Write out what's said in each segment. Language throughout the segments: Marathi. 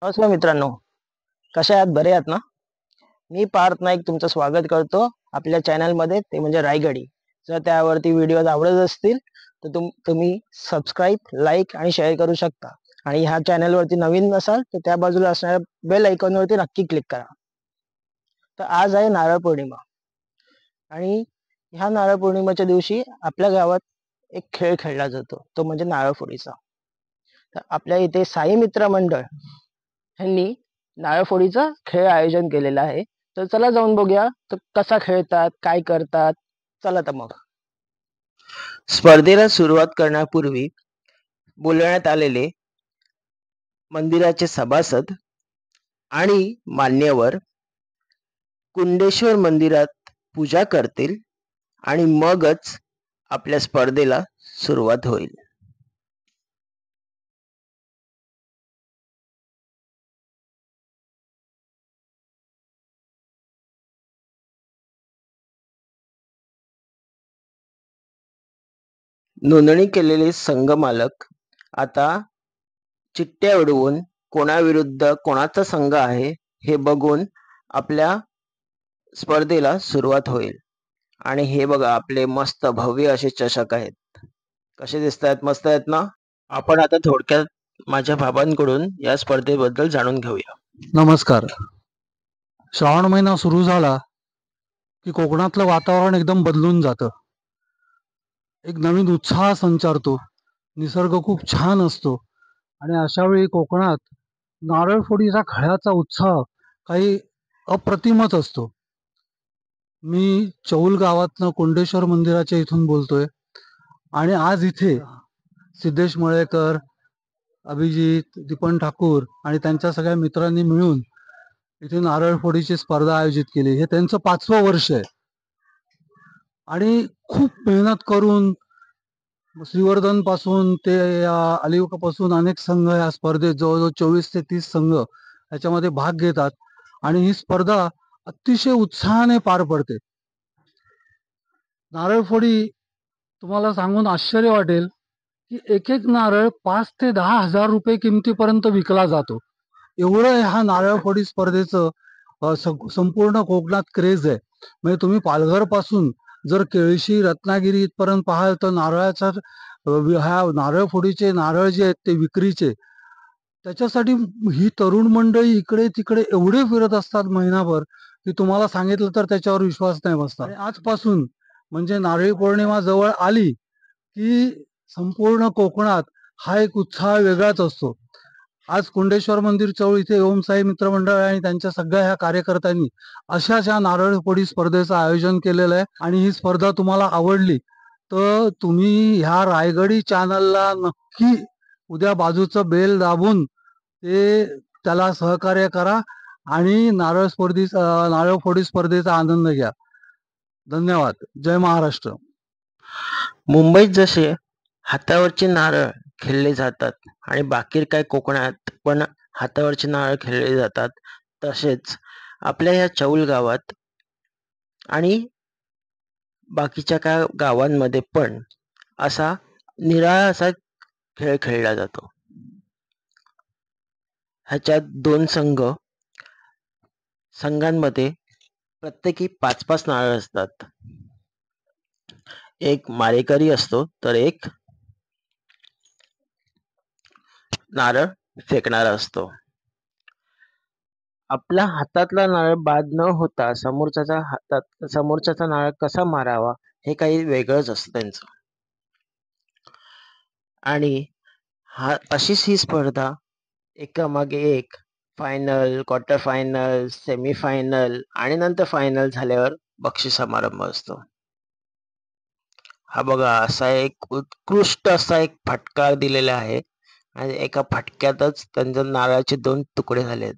नमस्कार मित्रांनो, कशा आहात? बरे आहात ना? मी पार्थ नाईक तुमचं स्वागत करतो आपल्या चॅनलमध्ये, ते म्हणजे रायगडी. जर त्यावरती व्हिडिओज आवडत असतील तर तुम्ही सबस्क्राईब, लाईक आणि शेअर करू शकता. आणि ह्या चॅनलवरती नवीन नसाल तर त्या बाजूला असणाऱ्या बेल आयकॉनवरती नक्की क्लिक करा. तर आज आहे नारळ पौर्णिमा आणि ह्या नारळ पौर्णिमेच्या दिवशी आपल्या गावात एक खेळ खेळला जातो, तो म्हणजे नारळफोडीचा. तर आपल्या इथे साई मित्र मंडळ ह्यांनी नारळफोडीचा खेळ आयोजन केलेला आहे. तर चला जाऊन बघूया तर कसा खेळतात, काय करतात. चला तर मग. स्पर्धेला सुरुवात करण्यापूर्वी बोलवण्यात आलेले मंदिराचे सभासद आणि मान्यवर कुंडेश्वर मंदिरात पूजा करतील आणि मगच आपल्या स्पर्धेला सुरुवात होईल. नोंदणी केलेले संघ मालक आता चिठ्ठ्या उडवून कोणाविरुद्ध कोणाचा संघ आहे हे बघून आपल्या स्पर्धेला सुरुवात होईल. आणि हे बघा, आपले मस्त भव्य असे चषक आहेत. कसे दिसत आहेत? मस्त आहेत ना? आपण आता थोडक्यात माझ्या बाबांकडून या स्पर्धेबद्दल जाणून घेऊया. नमस्कार. श्रावण महिना सुरू झाला की कोकणातलं वातावरण एकदम बदलून जातं. एक नवीन उत्साह संचारतो. निसर्ग खूप छान असतो आणि अशा वेळी कोकणात नारळफोडीचा खेळाचा उत्साह काही अप्रतिमच असतो. मी चौल गावातनं कोंडेश्वर मंदिराच्या इथून बोलतोय आणि आज इथे सिद्धेश मळेकर, अभिजित, दीपन ठाकूर आणि त्यांच्या सगळ्या मित्रांनी मिळून इथे नारळफोडीची स्पर्धा आयोजित केली. हे त्यांचं 5वं वर्ष आहे आणि खूप मेहनत करून श्रीवर्धन पासून ते अलिबागपासून अनेक संघ या स्पर्धेत जवळजवळ 24 ते 30 संघ याच्यामध्ये भाग घेतात आणि ही स्पर्धा अतिशय उत्साहाने पार पडते. नारळफोडी तुम्हाला सांगून आश्चर्य वाटेल की एक एक नारळ 5 ते 10 हजार रुपये किमतीपर्यंत विकला जातो. एवढं ह्या नारळफोडी स्पर्धेचं संपूर्ण कोकणात क्रेज आहे. म्हणजे तुम्ही पालघर पासून जर केळशी, रत्नागिरी इथपर्यंत पाहाल तर नारळाचा ह्या नारळफोडीचे नारळ जे आहेत ते विक्रीचे, त्याच्यासाठी ही तरुण मंडळी इकडे तिकडे एवढे फिरत असतात महिनाभर की तुम्हाला सांगितलं तर त्याच्यावर विश्वास नाही बसणार. आणि आजपासून म्हणजे नारळी पौर्णिमा जवळ आली की संपूर्ण कोकणात हा एक उत्साह वेगळाच असतो. आज कुंडेश्वर मंदिर चौळ इथे ओम साई मित्र मंडळ आणि त्यांच्या सगळ्या ह्या कार्यकर्त्यांनी अशाच ह्या नारळफोडी स्पर्धेचं आयोजन केलेलं आहे. आणि ही स्पर्धा तुम्हाला आवडली तर तुम्ही ह्या रायगडी चॅनलला नक्की उद्या बाजूचं बेल दाबून त्याला सहकार्य करा आणि नारळफोडी स्पर्धेचा आनंद घ्या. धन्यवाद. जय महाराष्ट्र. मुंबईत जसे हातावरचे नारळ खेळले जातात आणि बाकी काय कोकणात पण हातावरचे नारळ खेळले जातात, तसेच आपल्या या चौल गावात आणि बाकीच्या काय गावांमध्ये पण असा निराळा असा खेळ खेळला जातो. ह्याच्यात 2 संघांमध्ये प्रत्येकी 5-5 नारळ असतात. एक मारेकरी असतो तर एक नारळ फेकणारा असतो. आपल्या हातातला नारळ बाद न होता समोरच्याचा नारळ कसा मारावा हे काही वेगळंच असतं त्यांचं. आणि अशीच ही स्पर्धा एकामागे एक final, quarter final, semi final आणि नंतर फायनल झाल्यावर बक्षीस समारंभ असतो. हा बघा, असा एक उत्कृष्ट असा एक फटका दिलेला आहे आणि एका फटक्यातच त्यांच्या नारळाचे 2 तुकडे झालेत.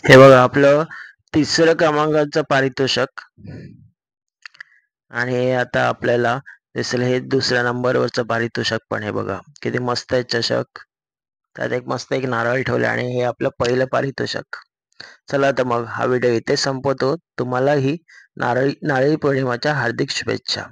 हे बघा आपलं 3रं क्रमांकाचं पारितोषिक आणि हे आता आपल्याला दिसेल हे 2ऱ्या नंबरवरचं पारितोषिक पण. हे बघा किती मस्त आहे चषक, त्यात एक मस्त एक नारळ ठेवले आणि हे आपलं पहिलं पारितोषिक. चला तर मग हा व्हिडिओ इथे संपवतो. तुम्हालाही नारळी पौर्णिमेच्या हार्दिक शुभेच्छा.